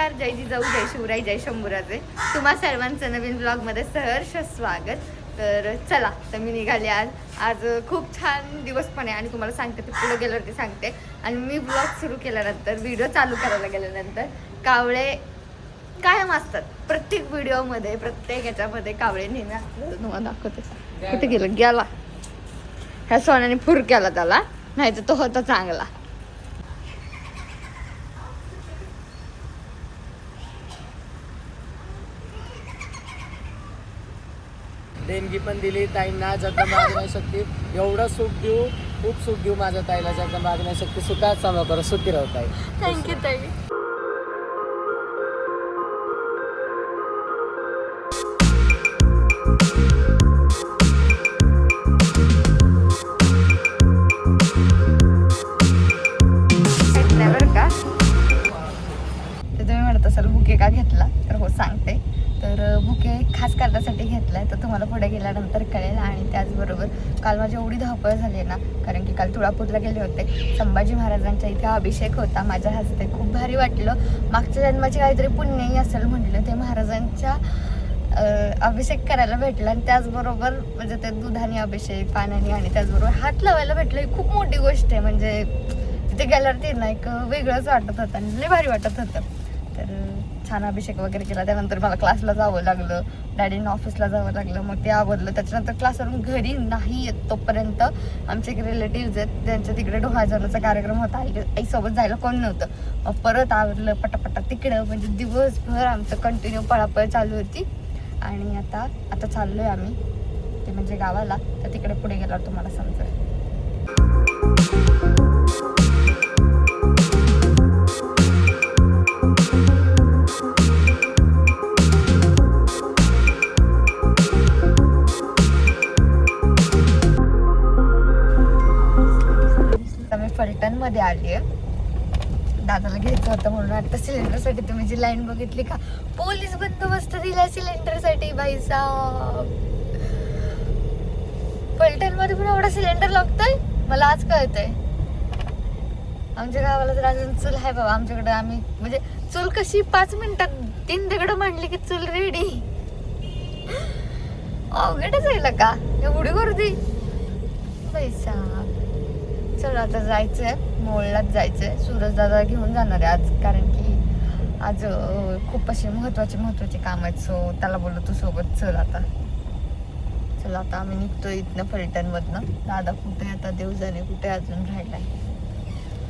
नमस्कार, जय जिजाऊ, जय शिवराय, जय शंभूराजे. तुम्हा सर्वांचं नवीन ब्लॉगमध्ये सहर्ष स्वागत. तर चला, तर मी निघाले आज खूप छान दिवस पण आहे आणि तुम्हाला सांगते, ते पुढे गेल्यावरती सांगते. आणि मी ब्लॉग सुरू केल्यानंतर, व्हिडिओ चालू करायला गेल्यानंतर कावळे कायम असतात. प्रत्येक व्हिडिओमध्ये, प्रत्येक याच्यामध्ये कावळे नेहमी असतात. तुम्हाला दाखवते. कुठे गेला ह्या सोन्याने फुर केला त्याला, नाही तर तो होता चांगला. देणगी पण दिली ताईंना, जगदंबा मागण्या शक्ती. एवढं सुख देऊ, खूप सुख देऊ माझ्या ताईला. जगदंबा मागण्या शक्ती सुखात समा करा, सुखी राहू ताई. थँक्यू ताई. बरं का, तर तुम्ही म्हणत असाल बुके का घेतला, तर हो सांगते. तर बुके खास करण्यासाठी घेतलाय, तर तुम्हाला पुढे गेल्यानंतर कळेल. आणि त्याचबरोबर काल माझी एवढी धावपळ झाली ना, कारण की काल तुळापूरला गेले होते. संभाजी महाराजांच्या इथे अभिषेक होता माझ्या हस्ते, खूप भारी वाटलं. मागच्या जन्माची काहीतरी पुण्यही असेल म्हटलं, ते महाराजांच्या अभिषेक करायला भेटला. आणि त्याचबरोबर म्हणजे ते दुधाने अभिषेक, पाण्याने, आणि त्याचबरोबर हात लावायला भेटलं. ही खूप मोठी गोष्ट आहे. म्हणजे तिथे गेल्यावरती ना एक वेगळंच वाटत होतं आणि लय भारी वाटत होतं. तर छान अभिषेक वगैरे केला. त्यानंतर मला क्लासला जावं लागलं, डॅडीनं ऑफिसला जावं लागलं. मग ते आवडलं. त्याच्यानंतर क्लासवरून घरी नाही येत तोपर्यंत आमचे एक रिलेटिव्ज आहेत, त्यांच्या तिकडे डोहाळजेवणाचा कार्यक्रम होता. आईसोबत जायला कोण नव्हतं. मग परत आवडलं पटापटा तिकडं. म्हणजे दिवसभर आमचं कंटिन्यू पळापळ चालू होती. आणि आता चाललोय आम्ही, ते म्हणजे गावाला. तर तिकडे पुढे गेल्यावर तुम्हाला समजेल. फलटण मध्ये आली आहे. दादाला घ्यायचं होतं म्हणून. आता सिलेंडरसाठी तुम्ही जी लाईन बघितली का, पोलीस बंदोबस्त दिलाय सिलेंडरसाठी. भाई साहेब, फलटण मध्ये पण एवढा सिलेंडर लागतोय, मला आज कळतंय. आमच्या गावाला तर अजून चूल आहे बाबा. आमच्याकडे आम्ही म्हणजे चूल कशी 5 मिनिटात 3 दगड मांडली की चूल रेडी. अवघडच आहे का एवढी गर्दी. भाई साहेब, चला आता जायचंय, मोळलाच जायचंय. सूरज दादा घेऊन जाणार आहे आज, कारण की आज खूप असे महत्वाचे काम आहेत. सो त्याला बोललो तू सोबत चल. चला आता आम्ही निघतोय इथनं फलटण मधनं. दादा कुठे आता देव जाणे कुठे अजून राहिलाय.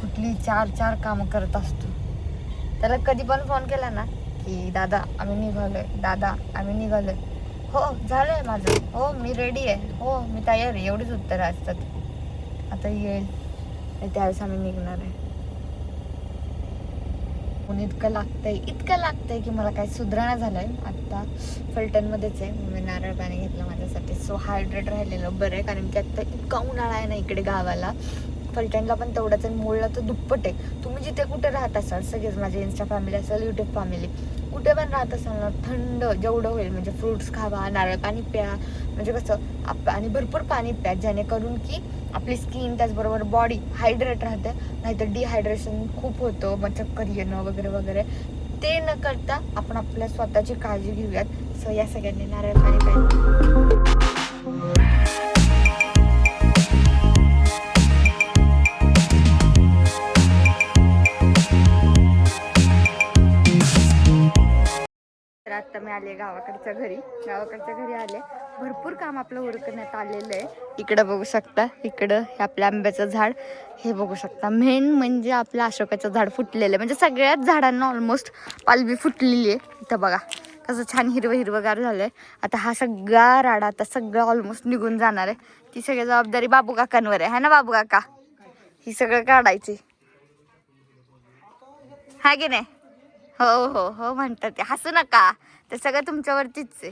कुठली 4 कामं करत असतो. त्याला कधी पण फोन केला ना की दादा आम्ही निघालोय, दादा आम्ही निघालोय, हो झालंय माझं, हो मी रेडी आहे, हो मी तयार आहे, एवढीच उत्तरं असतात. आता येईल त्यावेळेस आम्ही निघणार आहे. पण इतकं लागतंय की मला काही सुधारणा झालंय. आता फलटणमध्येच आहे, मी नारळ पाणी घेतलं माझ्यासाठी. सो हायड्रेट राहिलेलं बरं आहे, कारण की आता इतका उन्हाळा आहे ना इकडे गावाला. फलटणला पण तेवढाच आहे, मोळला तर दुप्पट आहे. तुम्ही जिथे कुठे राहत असाल, सगळेच माझे इन्स्टा फॅमिली असेल, यूट्यूब फॅमिली, कुठे पण राहत असाल ना, थंड जेवढं होईल म्हणजे फ्रुट्स खावा, नारळ पाणी प्या, म्हणजे कसं आणि भरपूर पाणी प्या, जेणेकरून की आपली स्किन त्याचबरोबर बॉडी हायड्रेट राहते. नाहीतर डिहायड्रेशन खूप होतं, मग चक्कर येणं वगैरे वगैरे. ते न करता आपण आपल्या स्वतःची काळजी घेऊयात. सो या सगळ्यांनी नारळ पाणी प्यायचं. आता मी आले गावाकडच्या घरी आले. भरपूर काम आपलं उरकण्यात आलेलं आहे. इकडं बघू शकता, इकडं हे आपल्या आंब्याचं झाड, हे बघू शकता. मेन म्हणजे आपलं अशोकाचं झाड फुटलेलं आहे. म्हणजे सगळ्याच झाडांना ऑलमोस्ट पालवी फुटलेली आहे. इथं बघा कसं छान हिरवगार झालंय. आता हा सगळा राडा आता सगळं ऑलमोस्ट निघून जाणार आहे. ती सगळी जबाबदारी बाबू काकांवर आहे ना बाबू काका, ही सगळं काढायची हा की नाही. हो म्हणतात ते, हसू नका, ते सगळं तुमच्यावरतीच आहे.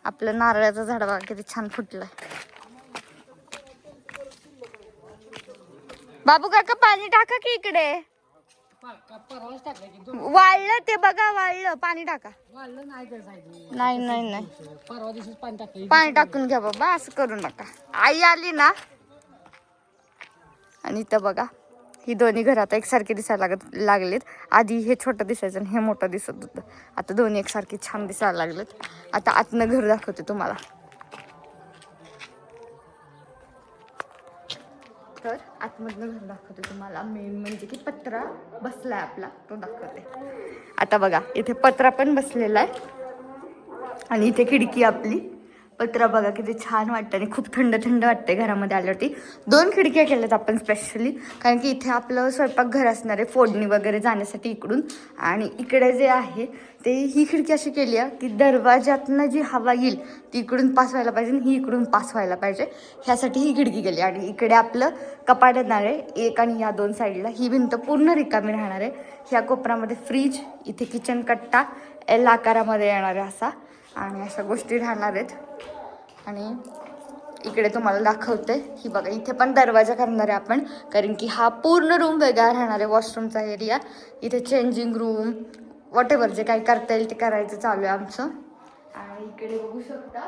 आपलं नारळाचं झाड बघा किती छान फुटलं. बाबू काका पाणी टाका की इकडे. वाळलं ते बघा, वाळलं, पाणी टाका. नाही पाणी टाकून घ्या बाबा, असं करू नका. आई आली ना. आणि इथं बघा ही दोन्ही घरं आता एकसारखी दिसायला लागलेत. आधी हे छोटं दिसायचं आणि हे मोठं दिसत होतं. आता दोन्ही एकसारखी छान दिसायला लागलेत. आता आतनं घर दाखवते तुम्हाला. तर आतमधनं घर दाखवते तुम्हाला. मेन म्हणजे की पत्रा बसलाय आपला, तो दाखवते. आता बघा इथे पत्रा पण बसलेला आहे आणि इथे खिडकी आपली. पत्रा बघा किती छान वाटतं आणि खूप थंड थंड वाटते घरामध्ये आल्यावरती. 2 खिडक्या केल्यात आपण स्पेशली, कारण की इथे आपलं स्वयंपाकघर असणार आहे, फोडणी वगैरे जाण्यासाठी इकडून. आणि इकडे जे आहे ते ही खिडकी अशी केली आहे की दरवाज्यातनं जी हवा येईल ती इकडून पास व्हायला पाहिजे आणि ही इकडून पास व्हायला पाहिजे, ह्यासाठी ही खिडकी केली. आणि इकडे आपलं कपाट येणार आहे एक, आणि या 2 साईडला ही भिंत पूर्ण रिकामी राहणार आहे. ह्या कोपऱ्यामध्ये फ्रीज, इथे किचन कट्टा एल आकारामध्ये येणार आहे असा, आणि अशा गोष्टी राहणार आहेत. आणि इकडे तुम्हाला दाखवते, ही बघा इथे पण दरवाजा करणार आहे आपण, कारण की हा पूर्ण रूम वेगळा राहणार आहे. वॉशरूमचा एरिया, इथे चेंजिंग रूम, वॉटेवर जे काही करता येईल ते करायचं चालू आहे आमचं. आणि इकडे बघू शकता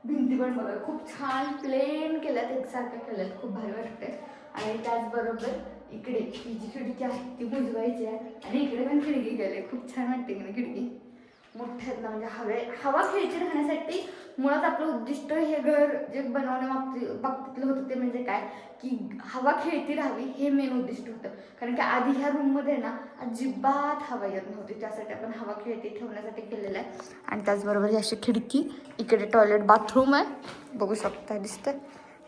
भिंती पण बघा खूप छान प्लेन केल्यात, एकसारख्या केल्यात, खूप भारी वाटते. आणि त्याचबरोबर इकडे ही जी खिडकी आहे ती बुजवायची आहे, आणि इकडे पण खिडकी केली, खूप छान वाटते की खिडकी मोठ्यात ना. म्हणजे हवा खेळती राहण्यासाठी मुळात आपलं उद्दिष्ट हे घर जे बाबतीतलं होतं ते म्हणजे काय की हवा खेळती राहावी, हे मेन उद्दिष्ट होतं. कारण की आधी ह्या रूममध्ये ना अजिबात हवा येत नव्हती, त्यासाठी आपण हवा खेळती ठेवण्यासाठी केलेलं आहे. आणि त्याचबरोबर ही अशी खिडकी, इकडे टॉयलेट बाथरूम आहे, बघू शकता दिसतं,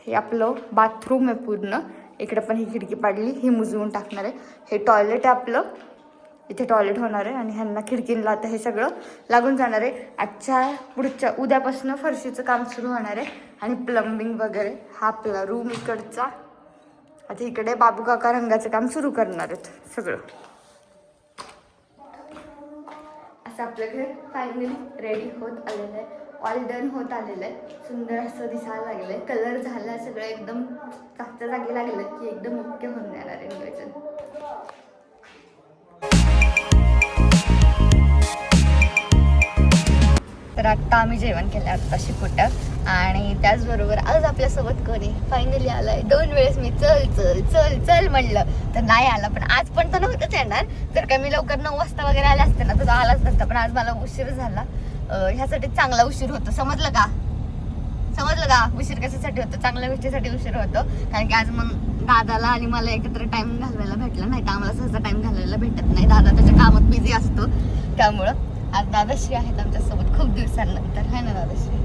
हे आपलं बाथरूम आहे पूर्ण. इकडे पण ही खिडकी पाडली, ही मुजवून टाकणार आहे. हे टॉयलेट आहे आपलं, इथे टॉयलेट होणार आहे. आणि ह्यांना खिडकीला आता हे सगळं लागून जाणार आहे. पुढच्या उद्यापासून फरशीचं काम सुरू होणार आहे आणि प्लंबिंग वगैरे. हा आपला रूम इकडचा. आता इकडे बाबू काका रंगाचं काम सुरू करणार आहेत सगळं. असं आपलं घर फायनली रेडी होत आलेलं आहे, ऑल डन होत आलेलं आहे. सुंदर असं दिसायला लागलं आहे, कलर झाला, सगळं एकदम जागच्या जागी लागलं की एकदम ओके होऊन जाणार आहे नियोजन. तर आत्ता आम्ही जेवण केलं आत्ताशी कुठं. आणि त्याचबरोबर आज आपल्यासोबत कोणी फायनली आलाय. 2 वेळेस मी चल चल चल चल म्हणलं तर नाही आला, पण आज पण तर नव्हतंच येणार. जर का मी लवकर 9 वाजता वगैरे आले असते ना तर आलाच नसता, पण आज मला उशीर झाला. ह्यासाठी चांगला उशीर होतो, समजलं का? उशीर कशासाठी होतं? चांगल्या गोष्टीसाठी उशीर होतो. कारण की आज मग दादाला आणि मला एकत्र टाइम घालवायला भेटला नाही, तर आम्हाला सहसा टाइम घालवायला भेटत नाही. दादा त्याच्या कामात बिझी असतो, त्यामुळं आज दादाश्री आहेत आमच्यासोबत खूप दिवसांनंतर, है ना दादाश्री?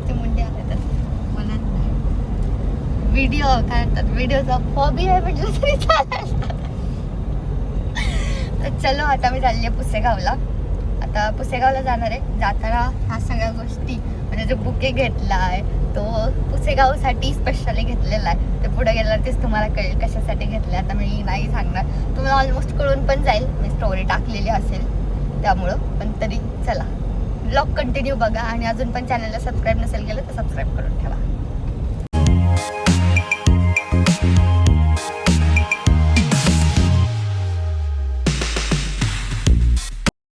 ते मुंडे आले तर मला व्हिडिओ काय म्हणतात, व्हिडिओचा हॉबी आहे म्हटलं तरी चालेल. तर चलो आता मी चालली आहे पुसेगावला. आता पुसेगावला जाणार आहे. जाताना ह्या सगळ्या गोष्टी म्हणजे जो बुके घेतला आहे तो पुसेगावसाठी स्पेशली घेतलेला आहे. ते पुढे गेल्यावरतीच तुम्हाला कळेल कशासाठी घेतलं. आता मी नाही सांगणार, तुम्हाला ऑलमोस्ट कळून पण जाईल, मी स्टोरी टाकलेली असेल त्यामुळं. पण तरी चला ब्लॉग कंटिन्यू बघा, आणि अजून पण चॅनलला सबस्क्राईब नसेल केलं तर सबस्क्राईब करून ठेवा.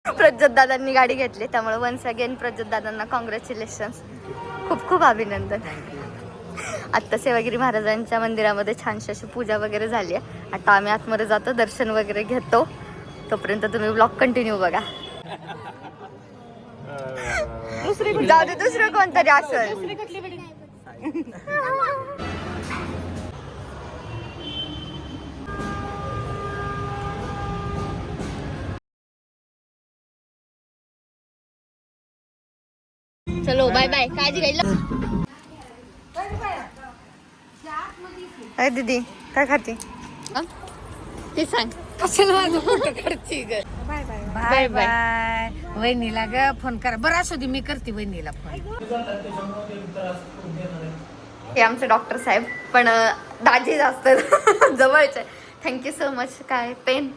प्रज्योत दादांनी गाडी घेतली, त्यामुळे वन्स अगेन प्रज्योत दादांना कॉंग्रॅच्युलेशन्स, खूप खूप अभिनंदन. आत्ता सेवागिरी महाराजांच्या मंदिरामध्ये छानशी अशी पूजा वगैरे झाली आहे. आता आम्ही आतमध्ये जातो, दर्शन वगैरे घेतो. तोपर्यंत तुम्ही ब्लॉग कंटिन्यू बघा. जाऊ दे, दुसरं कोणतरी असेल. चलो बाय बाय, काळजी घ्यायला. काय दीदी काय खाते ते सांग. Bye bye bye. वहिनीला ग फोन करा बरं. असू दे, मी करते वहिनीला फोन. हे आमचे डॉक्टर साहेब, पण दाजी जास्त जवळचे. Thank you so much. काय पेन,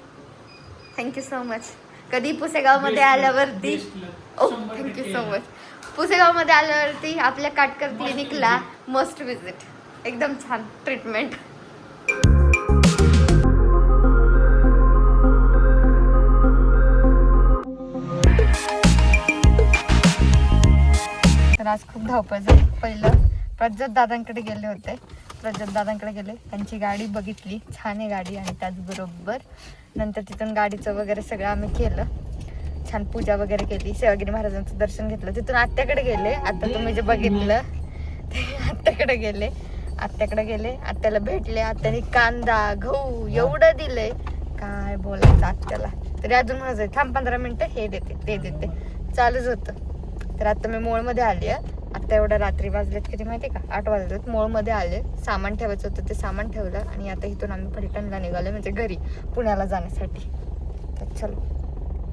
थँक्यू सो मच. कधी पुसेगावमध्ये आल्यावरती, ओ थँक्यू सो मच. पुसेगावमध्ये आल्यावरती आपल्या काटकर क्लिनिकला मस्ट विजिट, एकदम छान ट्रीटमेंट. तर आज खूप धावपळ झाली. पहिलं प्रज्योत दादांकडे गेले होते, प्रज्वल दादांकडे गेले, त्यांची गाडी बघितली, छान आहे गाडी. आणि त्याचबरोबर नंतर तिथून गाडीचं वगैरे सगळं आम्ही केलं, छान पूजा वगैरे केली, सेवागिरी महाराजांचं दर्शन घेतलं. तिथून आत्याकडे गेले, आता तुम्ही जे बघितलं ते आत्याकडे गेले. आत्याला भेटले. आत्याने कांदा गहू एवढं दिलंय काय बोलायचं आत्याला. तरी अजून माझं थांब 15 मिनिटं, हे देते ते देते चालूच होतं. तर आता मी मोळमध्ये आली आहे. आता एवढ्या रात्री वाजलेत किती माहिती का, 8 वाजलेत. मोळमध्ये आले, सामान ठेवायचं होतं ते सामान ठेवलं आणि आता इथून आम्ही फलटणला निघालो, म्हणजे घरी पुण्याला जाण्यासाठी. तर चलो.